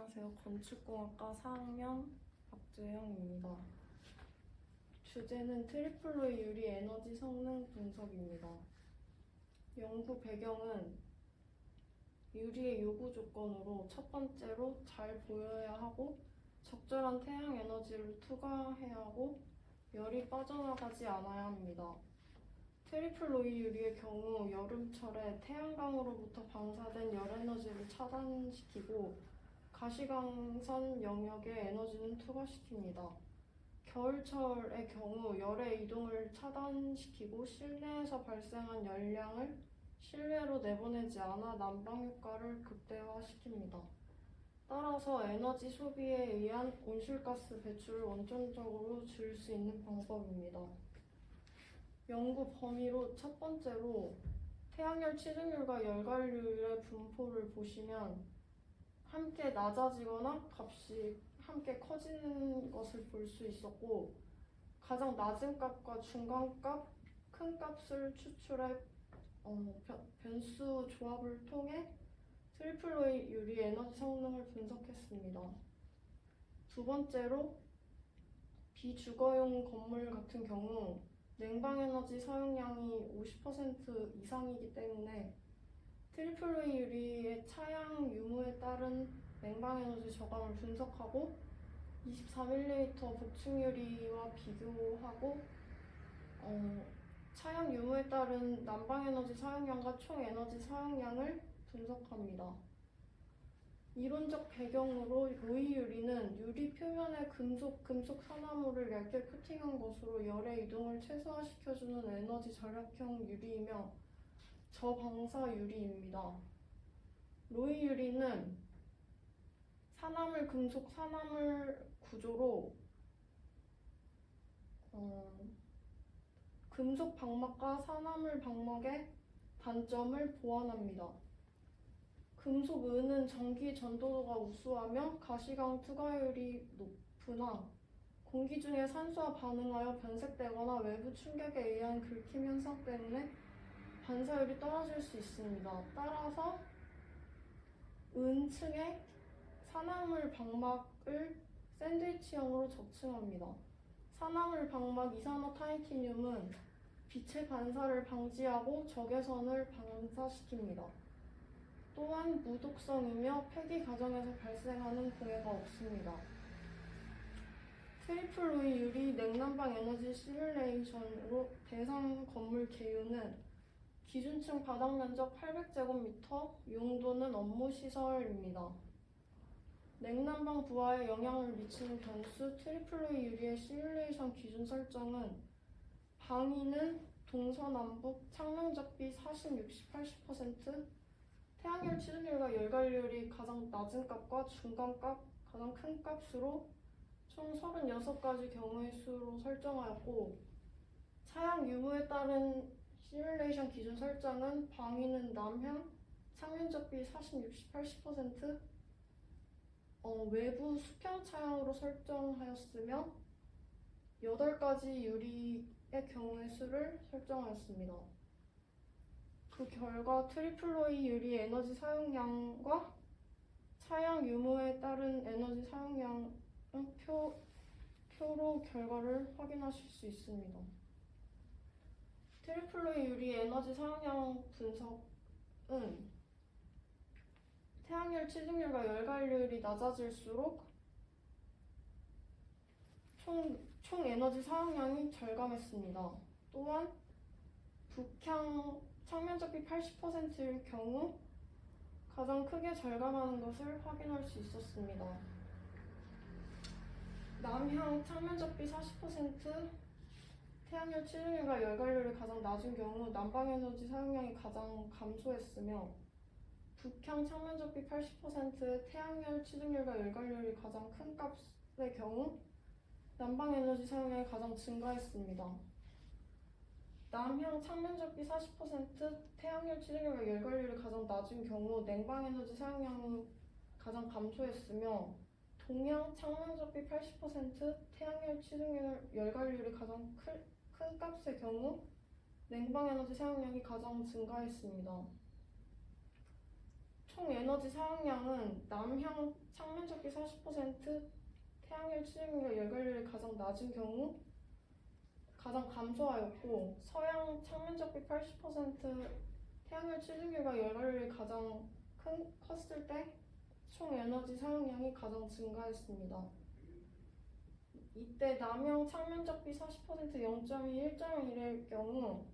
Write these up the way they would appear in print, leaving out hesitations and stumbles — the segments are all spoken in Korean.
안녕하세요. 건축공학과 4학년 박재영입니다. 주제는 트리플로이 유리 에너지 성능 분석입니다. 연구 배경은 유리의 요구 조건으로 첫 번째로 잘 보여야 하고 적절한 태양 에너지를 투과해야 하고 열이 빠져나가지 않아야 합니다. 트리플로이 유리의 경우 여름철에 태양광으로부터 방사된 열 에너지를 차단시키고 가시광선 영역의 에너지는 투과시킵니다. 겨울철의 경우 열의 이동을 차단시키고 실내에서 발생한 열량을 실외로 내보내지 않아 난방 효과를 극대화시킵니다. 따라서 에너지 소비에 의한 온실가스 배출을 원천적으로 줄일 수 있는 방법입니다. 연구 범위로 첫 번째로 태양열 취득률과 열관률의 분포를 보시면 함께 낮아지거나 값이 함께 커지는 것을 볼 수 있었고, 가장 낮은 값과 중간 값, 큰 값을 추출해 변수 조합을 통해 트리플로이 유리 에너지 성능을 분석했습니다. 두 번째로 비주거용 건물 같은 경우 냉방 에너지 사용량이 50% 이상이기 때문에 트리플로이 유리의 차양 유무에 따른 냉방 에너지 저감을 분석하고 24mm 복층 유리와 비교하고 차양 유무에 따른 난방 에너지 사용량과 총 에너지 사용량을 분석합니다. 이론적 배경으로 로이 유리는 유리 표면에 금속 산화물을 얇게 코팅한 것으로 열의 이동을 최소화시켜주는 에너지 절약형 유리이며 저방사 유리입니다. 로이 유리는 금속 산화물 구조로 금속 방막과 산화물 방막의 단점을 보완합니다. 금속 은은 전기 전도도가 우수하며 가시광 투과율이 높으나 공기 중에 산소와 반응하여 변색되거나 외부 충격에 의한 긁힘 현상 때문에 반사율이 떨어질 수 있습니다. 따라서 은층의 산화물 방막을 샌드위치형으로 적층합니다. 산화물 방막 이산화타이타늄은 빛의 반사를 방지하고 적외선을 반사시킵니다. 또한 무독성이며 폐기 과정에서 발생하는 공해가 없습니다. 트리플로이 유리 냉난방 에너지 시뮬레이션으로 대상 건물 개요는 기준층 바닥 면적 800제곱미터, 용도는 업무 시설입니다. 냉난방 부하에 영향을 미치는 변수 트리플로이 유리의 시뮬레이션 기준 설정은 방위는 동서남북 창명적비 40, 60, 80%, 태양열 취득률과 열관률이 가장 낮은 값과 중간 값, 가장 큰 값으로 총 36가지 경우의 수로 설정하였고, 차양 유무에 따른 시뮬레이션 기준 설정은 방위는 남향, 창면적비 40, 60, 80%, 외부 수평 차양으로 설정하였으며 8가지 유리의 경우의 수를 설정하였습니다. 그 결과 트리플로이 유리 에너지 사용량과 차양 유무에 따른 에너지 사용량은 표로 결과를 확인하실 수 있습니다. 트리플로이 유리 에너지 사용량 분석은 태양열 취득률과 열관률이 낮아질수록 총 에너지 사용량이 절감했습니다. 또한 북향 창면적비 80%일 경우 가장 크게 절감하는 것을 확인할 수 있었습니다. 남향 창면적비 40%, 태양열 취득률과 열관률이 가장 낮은 경우 난방 에너지 사용량이 가장 감소했으며 북향 창면적비 80%의 태양열 취득률과 열관률이 가장 큰 값의 경우 난방 에너지 사용량이 가장 증가했습니다. 남향 창면적비 40%, 태양열 취득률과 열관률이 가장 낮은 경우 냉방 에너지 사용량이 가장 감소했으며 동향 창면적비 80%, 태양열 취득률, 열관률이 가장 큰 값의 경우 냉방 에너지 사용량이 가장 증가했습니다. 총 에너지 사용량은 남향 창면적비 40%, 태양열 취직률과 열관률이 가장 낮은 경우 가장 감소하였고, 서양 창면적비 80%, 태양열 취직률과 열관률이 가장 컸을 때 총 에너지 사용량이 가장 증가했습니다. 이때 남형 창면적비 40% 0.2, 1.1의 경우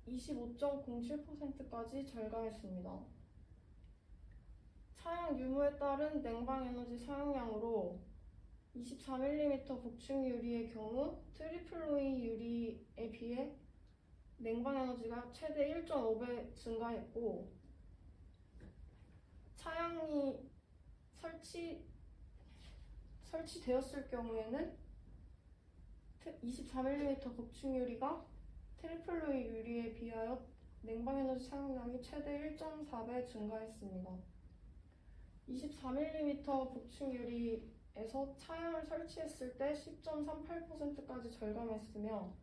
25.07%까지 절감했습니다. 차양 유무에 따른 냉방 에너지 사용량으로 24mm 복층 유리의 경우 트리플로이 유리에 비해 냉방 에너지가 최대 1.5배 증가했고, 차양이 설치되었을 경우에는 24mm 복층 유리가 트리플로이 유리에 비하여 냉방 에너지 사용량이 최대 1.4배 증가했습니다. 24mm 복층 유리에서 차양을 설치했을 때 10.38%까지 절감했으며,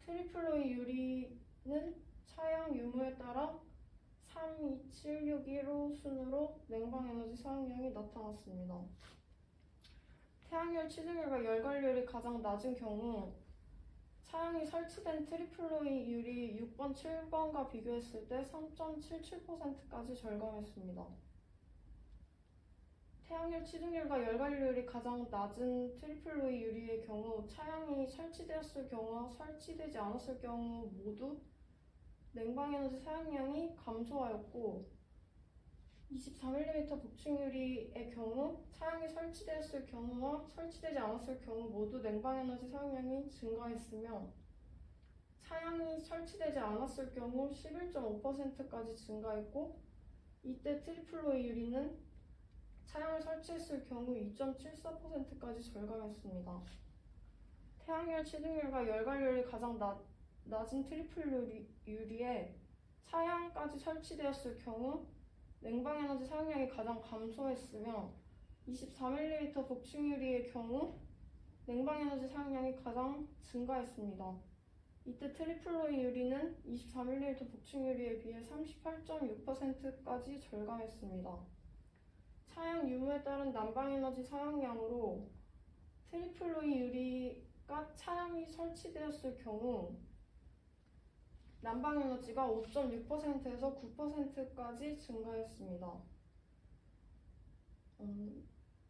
트리플로이 유리는 차양 유무에 따라 3, 2, 7, 6, 1호 순으로 냉방 에너지 사용량이 나타났습니다. 태양열 취득률과 열관률이 가장 낮은 경우 차양이 설치된 트리플로이 유리 6번, 7번과 비교했을 때 3.77%까지 절감했습니다. 태양열 취득률과 열관률이 가장 낮은 트리플로이 유리의 경우 차양이 설치되었을 경우와 설치되지 않았을 경우 모두 냉방 에너지 사용량이 감소하였고, 24mm 복층 유리의 경우 차양이 설치되었을 경우와 설치되지 않았을 경우 모두 냉방 에너지 사용량이 증가했으며, 차양이 설치되지 않았을 경우 11.5%까지 증가했고, 이때 트리플로이 유리는 차양을 설치했을 경우 2.74%까지 절감했습니다. 태양열 취득률과 열관률이 가장 낮은 트리플로이 유리에 차양까지 설치되었을 경우 냉방 에너지 사용량이 가장 감소했으며, 24mm 복층 유리의 경우 냉방 에너지 사용량이 가장 증가했습니다. 이때 트리플로이 유리는 24mm 복층 유리에 비해 38.6%까지 절감했습니다. 차양 유무에 따른 난방 에너지 사용량으로 트리플로이 유리가 차양이 설치되었을 경우 난방 에너지가 5.6%에서 9%까지 증가했습니다.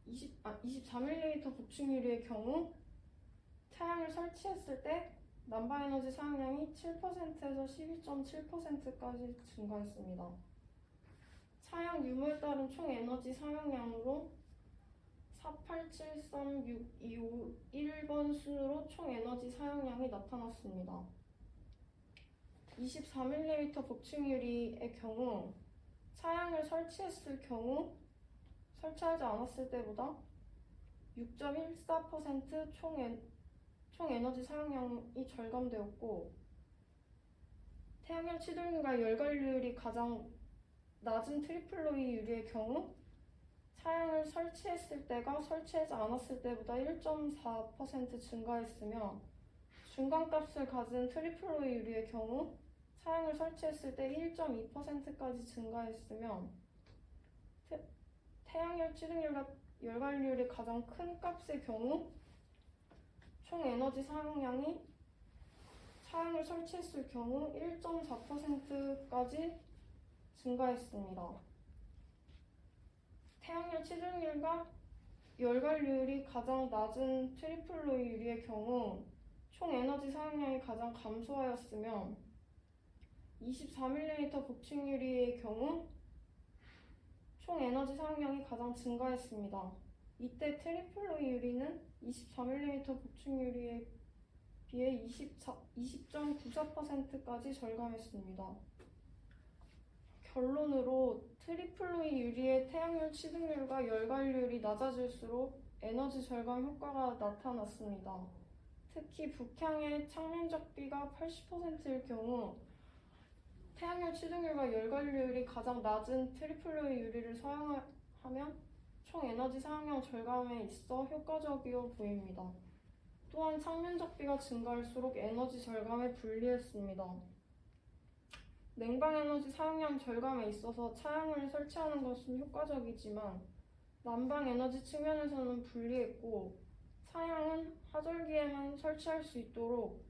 24mm 복층 유리의 경우 차양을 설치했을 때 난방 에너지 사용량이 7%에서 12.7%까지 증가했습니다. 차양 유무에 따른 총 에너지 사용량으로 4873625 1번 순으로 총 에너지 사용량이 나타났습니다. 24mm 복층 유리의 경우 차양을 설치했을 경우 설치하지 않았을 때보다 6.14% 총 에너지 사용량이 절감되었고, 태양열 취득률과 열관률이 가장 낮은 트리플로이 유리의 경우 차양을 설치했을 때가 설치하지 않았을 때보다 1.4% 증가했으며, 중간값을 가진 트리플로이 유리의 경우 차양을 설치했을 때 1.2%까지 증가했으며, 태양열 취득률과 열관률이 가장 큰 값의 경우 총 에너지 사용량이 차양을 설치했을 경우 1.4%까지 증가했습니다. 태양열 취득률과 열관률이 가장 낮은 트리플로이 유리의 경우 총 에너지 사용량이 가장 감소하였으며, 24mm 복층 유리의 경우 총 에너지 사용량이 가장 증가했습니다. 이때 트리플로이 유리는 24mm 복층 유리에 비해 20.94%까지 절감했습니다. 결론으로 트리플로이 유리의 태양열 취득률과 열관률이 낮아질수록 에너지 절감 효과가 나타났습니다. 특히 북향의 창면적비가 80%일 경우 태양열 취득률과 열관률이 가장 낮은 트리플로이 유리를 사용하면 총 에너지 사용량 절감에 있어 효과적이어 보입니다. 또한 창면적비가 증가할수록 에너지 절감에 불리했습니다. 냉방 에너지 사용량 절감에 있어서 차량을 설치하는 것은 효과적이지만 난방 에너지 측면에서는 불리했고 차량은 하절기에만 설치할 수 있도록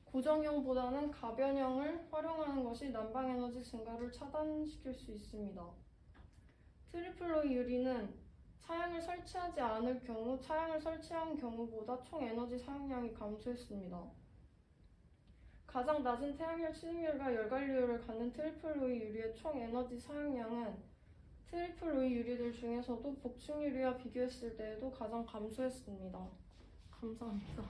고정형보다는 가변형을 활용하는 것이 난방 에너지 증가를 차단시킬 수 있습니다. 트리플로이 유리는 차량을 설치하지 않을 경우 차량을 설치한 경우보다 총 에너지 사용량이 감소했습니다. 가장 낮은 태양열 취직률과 열관리율을 갖는 트리플로이 유리의 총 에너지 사용량은 트리플로이 유리들 중에서도 복층 유리와 비교했을 때에도 가장 감소했습니다. 감사합니다.